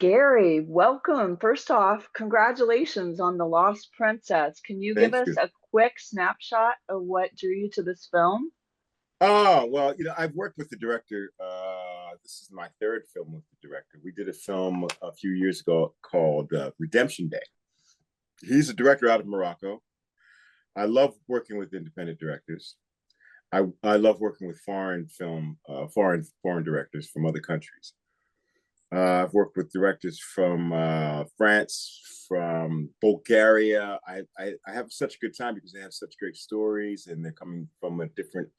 Gary, welcome. First off, congratulations on The Lost Princess. Can you give Thank us you. a quick snapshot of what drew you to this film? Oh, well, I've worked with the director. This is my third film with the director. We did a film a few years ago called Redemption Day. He's a director out of Morocco. I love working with independent directors. I love working with foreign directors from other countries. I've worked with directors from France, from Bulgaria. I have such a good time because they have such great stories, and they're coming from a different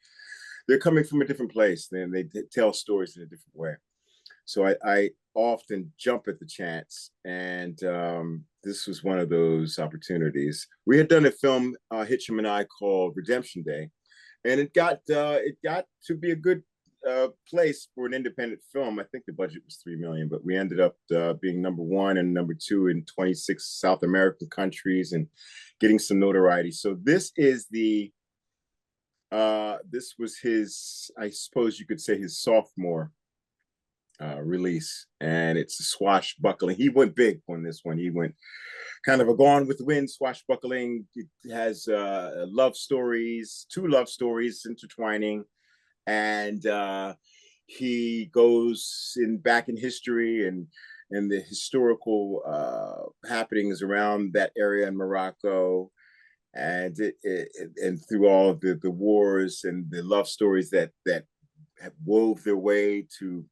place. Then they tell stories in a different way. So I often jump at the chance, and this was one of those opportunities. We had done a film, Hitchum and I, called Redemption Day, and it got to be a good place for an independent film. I think the budget was 3 million, but we ended up being number one and number two in 26 South American countries and getting some notoriety. So this was his, I suppose you could say, his sophomore release, and it's a swashbuckling. He went big on this one. He went kind of a Gone with the Wind swashbuckling. It has two love stories intertwining, and he goes back in history and the historical happenings around that area in Morocco, and through all of the wars and the love stories that have wove their way to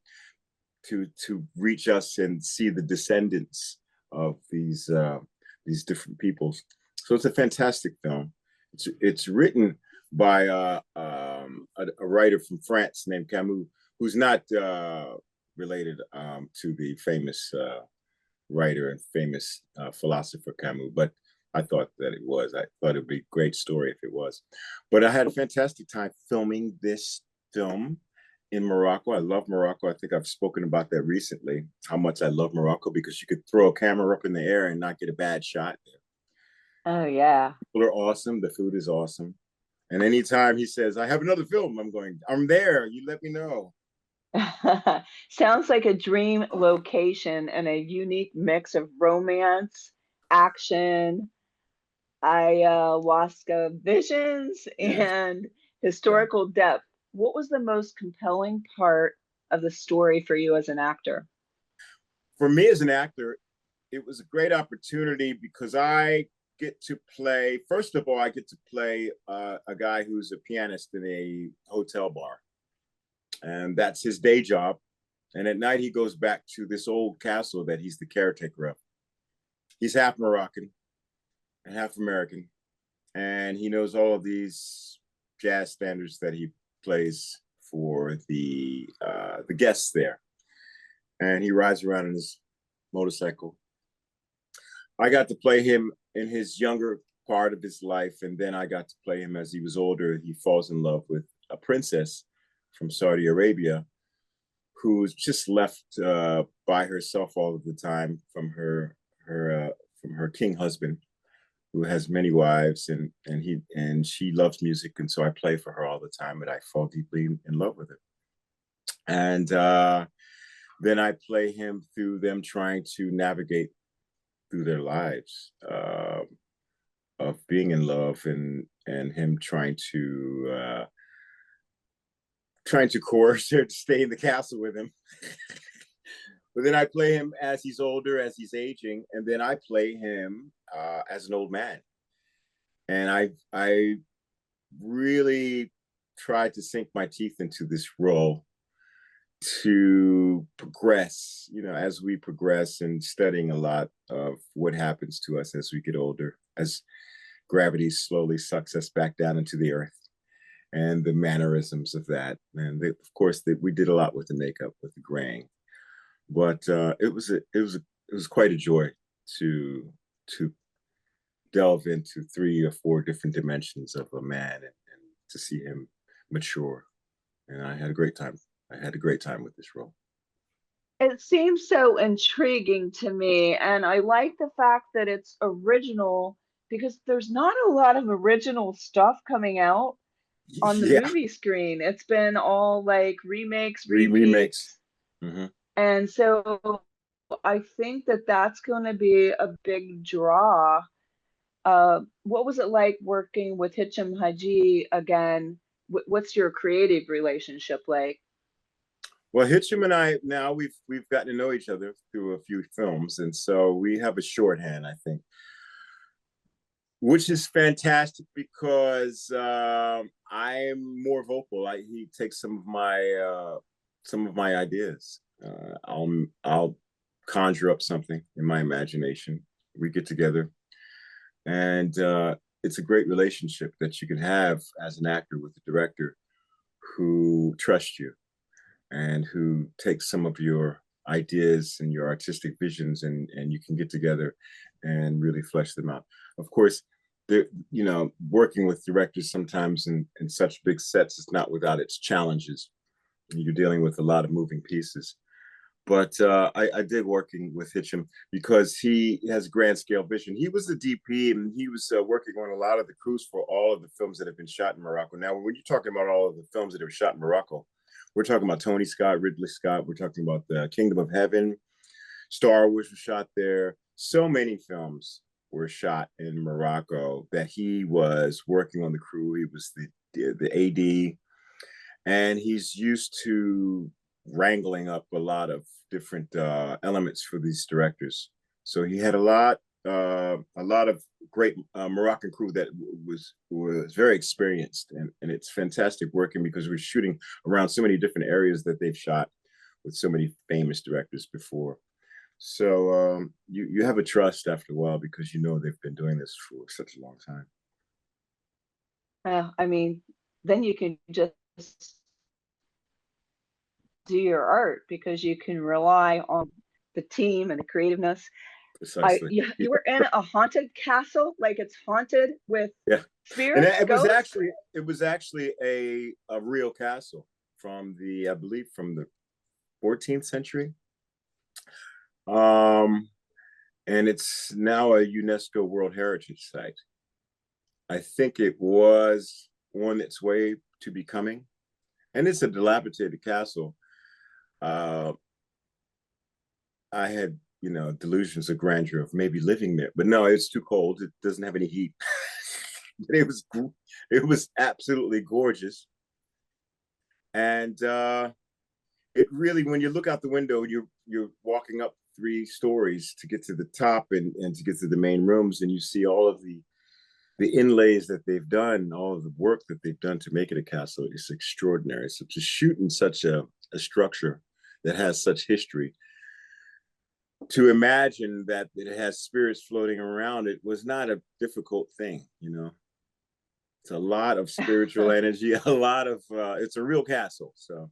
reach us and see the descendants of these different peoples. So it's a fantastic film. It's written by a writer from France named Camus, who's not related to the famous writer and famous philosopher Camus, but I thought that it was. I thought it'd be a great story if it was. But I had a fantastic time filming this film in Morocco. I love Morocco. I think I've spoken about that recently, how much I love Morocco, because you could throw a camera up in the air and not get a bad shot there. Oh, yeah. People are awesome. The food is awesome. And anytime he says, I have another film, I'm there. You let me know. Sounds like a dream location and a unique mix of romance, action, ayahuasca visions, Yes. and Yeah. historical depth. What was the most compelling part of the story for you as an actor? For me as an actor, it was a great opportunity because first of all, I get to play a guy who's a pianist in a hotel bar. And that's his day job. And at night, he goes back to this old castle that he's the caretaker of. He's half Moroccan and half American, and he knows all of these jazz standards that he plays for the guests there. And he rides around in his motorcycle. I got to play him in his younger part of his life, and then I got to play him as he was older. He falls in love with a princess from Saudi Arabia who's just left by herself all of the time from her king husband, who has many wives, and she loves music, and so I play for her all the time, and I fall deeply in love with her. And then I play him through them trying to navigate through their lives of being in love, and him trying to coerce her to stay in the castle with him. But then I play him as he's older, as he's aging, and then I play him as an old man. And I really tried to sink my teeth into this role to progress, as we progress and studying a lot of what happens to us as we get older, as gravity slowly sucks us back down into the earth, and the mannerisms of that. And of course, we did a lot with the makeup, with the graying, but it was quite a joy to delve into 3 or 4 different dimensions of a man, and to see him mature. And I had a great time. I had a great time with this role. It seems so intriguing to me, and I like the fact that it's original because there's not a lot of original stuff coming out on the Yeah, movie screen. It's been all like remakes, remakes. repeats. Mm-hmm. And so I think that that's going to be a big draw. What was it like working with Hitchem Haji again? What's your creative relationship like? Well, Hitchum and I now we've gotten to know each other through a few films, and so we have a shorthand, I think, which is fantastic because I'm more vocal. He takes some of my ideas. I'll conjure up something in my imagination. We get together, and it's a great relationship that you can have as an actor with the director who trusts you and who takes some of your ideas and your artistic visions, and you can get together and really flesh them out. Of course, there, you know, working with directors sometimes in such big sets is not without its challenges. You're dealing with a lot of moving pieces. But I did working with Hitchum because he has grand scale vision. He was the DP, and he was working on a lot of the crews for all of the films that have been shot in Morocco. Now, when you're talking about all of the films that have shot in Morocco, we're talking about Tony Scott, Ridley Scott. We're talking about the Kingdom of Heaven. Star Wars was shot there. So many films were shot in Morocco that he was working on the crew. He was the AD, and he's used to wrangling up a lot of different elements for these directors. So he had a lot of great Moroccan crew that was very experienced, and it's fantastic working because we're shooting around so many different areas that they've shot with so many famous directors before. So you have a trust after a while because you know they've been doing this for such a long time. I mean, then you can just do your art because you can rely on the team and the creativeness. Precisely. Yeah. You were in a haunted castle, like it's haunted with Yeah. And spirits, ghosts. it was actually a real castle from the I believe from the 14th century. Um, and it's now a UNESCO World Heritage Site. I think it was on its way to becoming, and it's a dilapidated castle. Uh, I had, you know, delusions of grandeur of maybe living there, but no, it's too cold. It doesn't have any heat. it was it was absolutely gorgeous, and it really, when you look out the window, you're walking up 3 stories to get to the top and to get to the main rooms, and you see all of the inlays that they've done, all of the work that they've done to make it a castle is extraordinary. So to shoot in such a structure that has such history, to imagine that it has spirits floating around it was not a difficult thing, you know. It's a lot of spiritual energy, a lot of it's a real castle. So,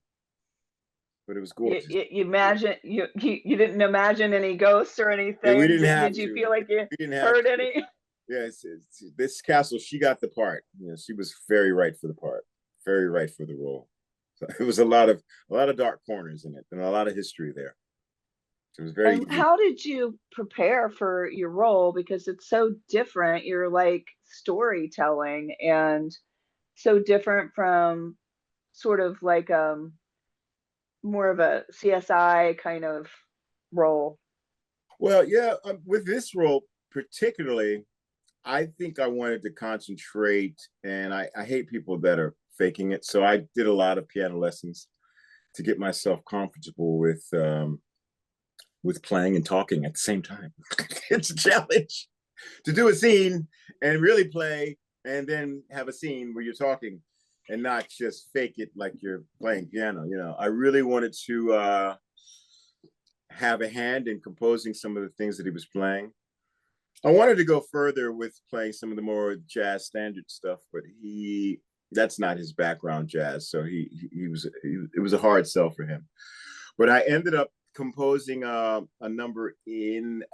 but it was gorgeous. You imagine you didn't imagine any ghosts or Yeah, we anything. didn't have Did you to. feel like you We didn't have heard to. any? Yeah, this castle, she got the part. You know, she was very right for the part, very right for the role. So it was a lot of dark corners in it, and a lot of history there. It was very And easy. how did you prepare for your role? Because it's so different. You're like storytelling and so different from sort of like more of a CSI kind of role. Well, yeah, with this role particularly, I think I wanted to concentrate, and I hate people that are faking it. So I did a lot of piano lessons to get myself comfortable with playing and talking at the same time. It's a challenge to do a scene and really play, and then have a scene where you're talking and not just fake it like you're playing piano. You know, I really wanted to have a hand in composing some of the things that he was playing. I wanted to go further with playing some of the more jazz standard stuff, but that's not his background, jazz. So it was a hard sell for him. But I ended up composing a number in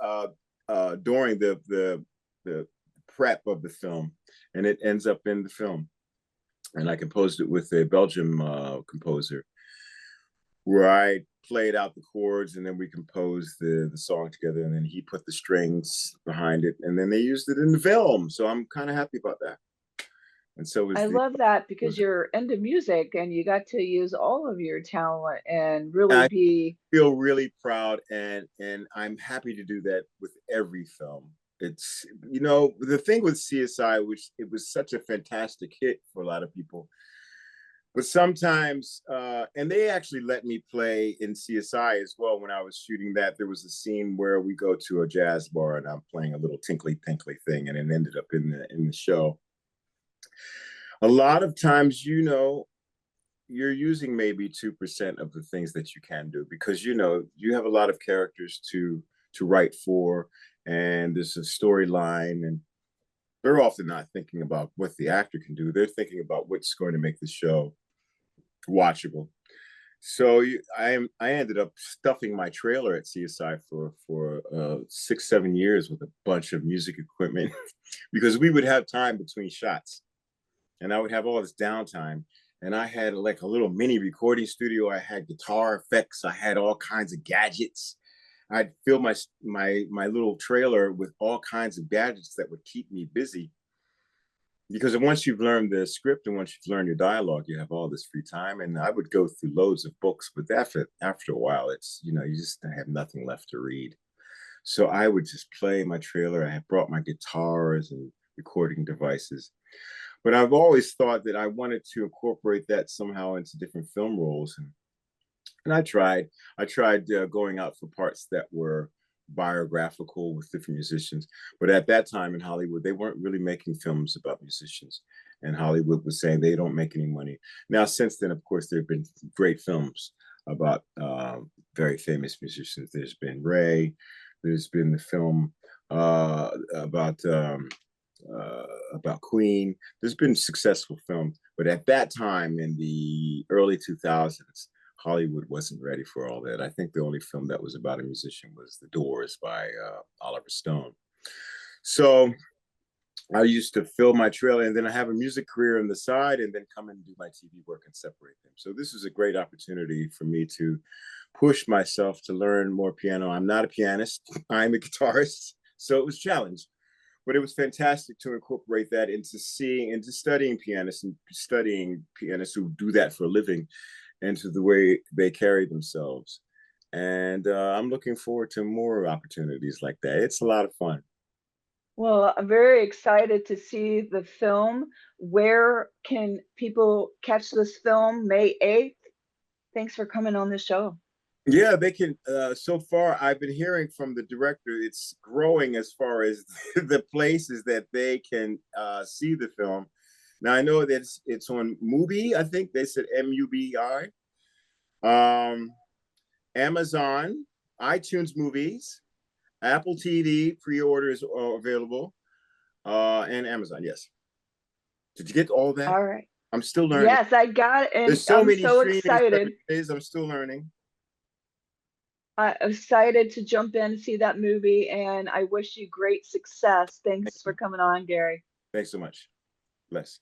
during the prep of the film, and it ends up in the film. And I composed it with a Belgian composer, where I played out the chords, and then we composed the song together, and then he put the strings behind it, and then they used it in the film. So I'm kind of happy about that. And so is I the love that because was you're into music and you got to use all of your talent and really I be. feel really proud, and I'm happy to do that with every film. It's, you know, the thing with CSI, which it was such a fantastic hit for a lot of people, but sometimes and they actually let me play in CSI as well. When I was shooting that, there was a scene where we go to a jazz bar and I'm playing a little tinkly tinkly thing, and it ended up in the show. A lot of times, you know, you're using maybe 2% of the things that you can do, because you know you have a lot of characters to write for, and there's a storyline, and they're often not thinking about what the actor can do. They're thinking about what's going to make the show watchable. So I ended up stuffing my trailer at CSI for 6 7 years with a bunch of music equipment because we would have time between shots, and I would have all this downtime. And I had like a little mini recording studio. I had guitar effects. I had all kinds of gadgets. I'd fill my little trailer with all kinds of gadgets that would keep me busy. Because once you've learned the script and once you've learned your dialogue, you have all this free time. And I would go through loads of books, but after a while, it's, you know, you just have nothing left to read. So I would just play my trailer. I had brought my guitars and recording devices, but I've always thought that I wanted to incorporate that somehow into different film roles, and I tried going out for parts that were biographical with different musicians. But at that time in Hollywood, they weren't really making films about musicians, and Hollywood was saying they don't make any money. Now, since then, of course, there have been great films about very famous musicians. There's been Ray. There's been the film about Queen. There's been successful films, but at that time in the early 2000s, Hollywood wasn't ready for all that. I think the only film that was about a musician was The Doors by Oliver Stone. So I used to fill my trailer and then I have a music career on the side and then come and do my TV work and separate them. So this was a great opportunity for me to push myself to learn more piano. I'm not a pianist, I'm a guitarist. So it was a challenge, but it was fantastic to incorporate that into studying pianists and studying pianists who do that for a living, into the way they carry themselves. And I'm looking forward to more opportunities like that. It's a lot of fun. Well, I'm very excited to see the film. Where can people catch this film? May 8th. Thanks for coming on the show. Yeah, they can. So far, I've been hearing from the director, it's growing as far as the places that they can see the film. Now, I know that it's on Mubi, I think they said MUBI, um, Amazon, iTunes Movies, Apple TV pre-orders are available, and Amazon. Yes. Did you get all that? All right. I'm still learning. Yes, I got it, and There's so I'm many so streaming excited. services. I'm still learning. I'm excited to jump in and see that movie, and I wish you great success. Thanks for coming on, Gary. Thanks so much. Bless.